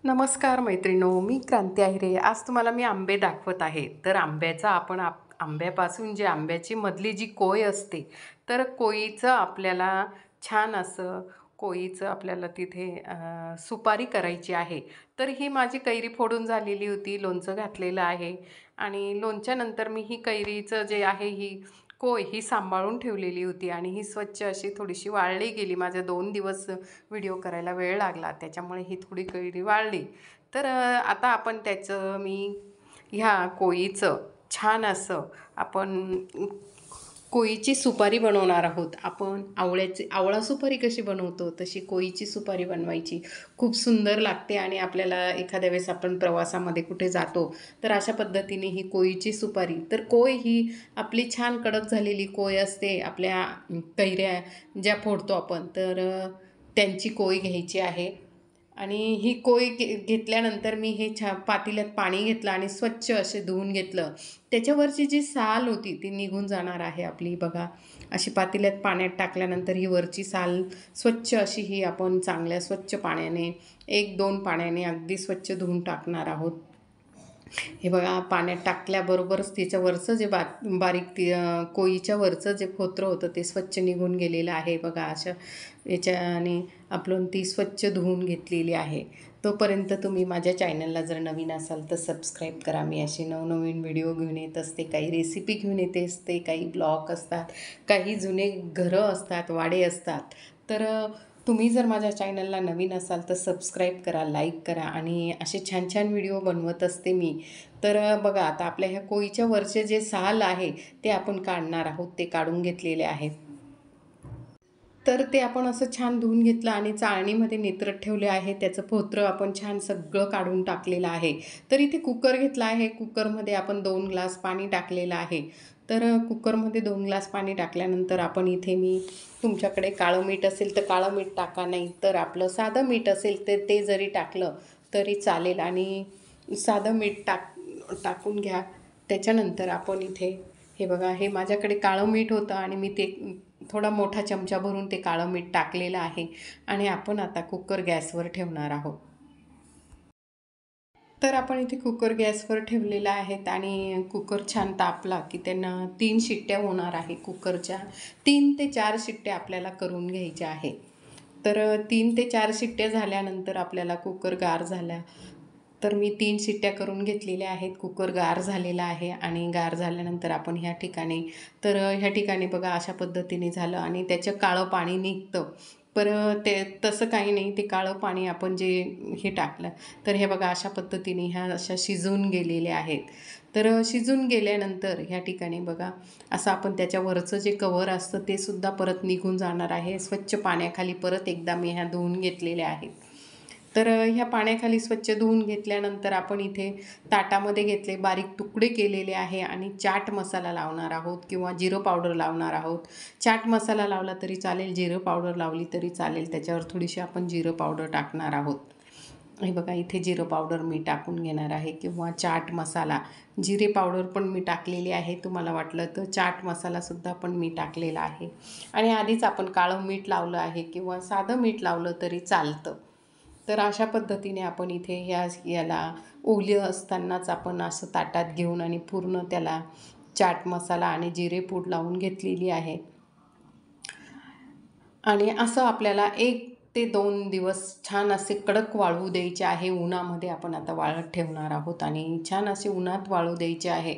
नमस्कार मैत्रिणो, मी क्रांती आहिरे. आज तुम्हाला मी आंबे दाखवत आहे. तर आंब्याचा आपण आंब्यापासून जे आंब्याची मधली जी कोय असते, तर कोयीचं आपल्याला छान असं कोयीचं आपल्याला तिथे सुपारी करायची आहे. तर ही माझी कैरी फोडून झालेली होती, लोणचं घातलेलं आहे आणि लोणच्यानंतर मी ही कैरीचं जे आहे ही कोय ही सांभाळून ठेवलेली होती आणि ही स्वच्छ अशी थोडीशी वाळली गेली. माझे 2 दिवस व्हिडिओ करायला वेळ लागला, त्याच्यामुळे ही थोडी कैरी वाळली. तर आता आपण त्याचं मी ह्या कोयीचं छान असं आपण कोयीची सुपारी बनवणार आहोत. आपण आवळा सुपारी कशी बनवतो तशी कोयीची सुपारी बनवायची. खूप सुंदर लागते आणि आपल्याला एखाद्या वेळेस आपण प्रवासामध्ये कुठे जातो तर अशा पद्धतीने ही कोयीची सुपारी, तर कोय ही आपली छान कडक झालेली कोय असते. आपल्या कैऱ्या ज्या फोडतो आपण तर त्यांची कोय घ्यायची आहे आणि ही कोय घेतल्यानंतर मी हे पातेल्यात पाणी घेतलं आणि स्वच्छ असे धुवून घेतलं. त्याच्यावरची जी साल होती ती निघून जाणार आहे आपली. बघा, अशी पातेल्यात पाण्यात टाकल्यानंतर ही वरची साल स्वच्छ अशी ही आपण चांगल्या स्वच्छ पाण्याने 1-2 पाण्याने अगदी स्वच्छ धुवून टाकणार आहोत. हे बघा, पाण्यात टाकल्याबरोबरच त्याच्यावरचं जे बारीक कोयीच्या वरचं जे खोत्रं होतं ते स्वच्छ निघून गेलेलं आहे. बघा, अशा याच्याने आपण ती स्वच्छ धुवून घेतलेली आहे. तोपर्यंत तुम्ही माझ्या चॅनलला जर नवीन असाल तर सबस्क्राईब करा. मी असे नवनवीन व्हिडिओ घेऊन येत असते. काही रेसिपी घेऊन येते असते, काही ब्लॉग असतात, काही जुने घरं असतात, वाडे असतात. तर तुम्ही जर माझ्या चॅनलला नवीन असाल तर सबस्क्राईब करा, लाईक करा आणि असे छान छान व्हिडिओ बनवत असते मी. तर बघा, आता आपल्या ह्या कोयीच्या वरचे जे साल आहे ते आपण काढणार आहोत. ते काढून घेतलेले आहेत. तर ते आपण असं छान धुवून घेतलं आणि चाळणीमध्ये नितरत ठेवले आहे. त्याचं पोत्रं आपण छान सगळं काढून टाकलेलं आहे. तर इथे कुकर घेतला आहे. कुकरमध्ये आपण 2 ग्लास पाणी टाकलेलं आहे. तर कुकरमध्ये 2 ग्लास पाणी टाकल्यानंतर आपण इथे मी तुमच्याकडे काळं मीठ असेल तर काळं मीठ टाका, नाही तर आपलं साधं मीठ असेल तर ते जरी टाकलं तरी चालेल आणि साधं मीठ टाकून घ्या. त्याच्यानंतर आपण इथे हे बघा, हे माझ्याकडे काळं मीठ होतं आणि मी ते थोडा मोठा चमचा भरून ते काळं मीठ टाकलेलं आहे आणि आपण आता कुकर गॅसवर ठेवणार आहोत. तर आपण इथे कुकर गॅसवर ठेवलेला आहेत आणि कुकर छान तापला की त्यांना 3 शिट्ट्या होणार आहे. कुकरच्या 3 ते 4 शिट्ट्या आपल्याला करून घ्यायच्या आहे. तर 3 ते 4 शिट्ट्या झाल्यानंतर आपल्याला कुकर गार झाला. तर मी 3 शिट्ट्या करून घेतलेल्या आहेत. कुकर गार झालेला आहे आणि गार झाल्यानंतर आपण ह्या ठिकाणी बघा अशा पद्धतीने झालं आणि त्याचं काळं पाणी निघतं. पर ते तसं काही नाही. ते काळं पाणी आपण जे हे टाकलं तर हे बघा अशा पद्धतीने ह्या अशा शिजून गेलेल्या आहेत. तर शिजून गेल्यानंतर ह्या ठिकाणी बघा असं आपण त्याच्यावरचं जे कवर असतं ते सुद्धा परत निघून जाणार आहे. स्वच्छ पाण्याखाली परत एकदा मी ह्या धुवून घेतलेल्या आहेत. तर ह्या पाण्याखाली स्वच्छ धुवून घेतल्यानंतर आपण इथे ताटामध्ये घेतले, बारीक तुकडे केलेले आहे आणि चाट मसाला लावणार आहोत किंवा जिरं पावडर लावणार आहोत. चाट मसाला लावला तरी चालेल, जिरं पावडर लावली तरी चालेल. त्याच्यावर थोडीशी आपण जिरं पावडर टाकणार आहोत. हे बघा, इथे जिरं पावडर मी टाकून घेणार आहे किंवा चाट मसाला. जिरे पावडर पण मी टाकलेली आहे. तुम्हाला वाटलं तर चाट मसालासुद्धा पण मी टाकलेला आहे आणि आधीच आपण काळं मीठ लावलं आहे किंवा साधं मीठ लावलं तरी चालतं. तर अशा पद्धतीने आपण इथे याला ओलं असतानाच आपण असं ताटात घेऊन आणि पूर्ण त्याला चाट मसाला आणि जिरे पूड लावून घेतलेली आहे आणि असं आपल्याला 1 ते 2 दिवस छान असे कडक वाळवू द्यायचे आहे. उन्हामध्ये आपण आता वाळत ठेवणार आहोत आणि छान असे उन्हात वाळू द्यायचे आहे.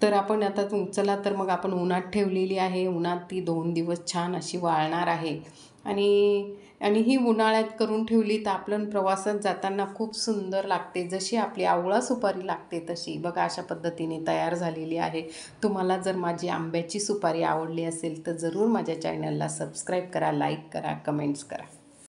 तर आपण आता चला तर मग आपण उन्हात ठेवलेली आहे. उन्हात ती 2 दिवस छान अशी वाळणार आहे आणि आणि ही उन्हाळ्यात करून ठेवली तर आपण प्रवासात जाताना खूप सुंदर लागते. जशी आपली आवळा सुपारी लागते तशी. बघा अशा पद्धतीने तयार झालेली आहे. तुम्हाला जर माझी आंब्याची सुपारी आवडली असेल तर जरूर माझ्या चॅनलला सबस्क्राईब करा, लाईक करा, कमेंट्स करा.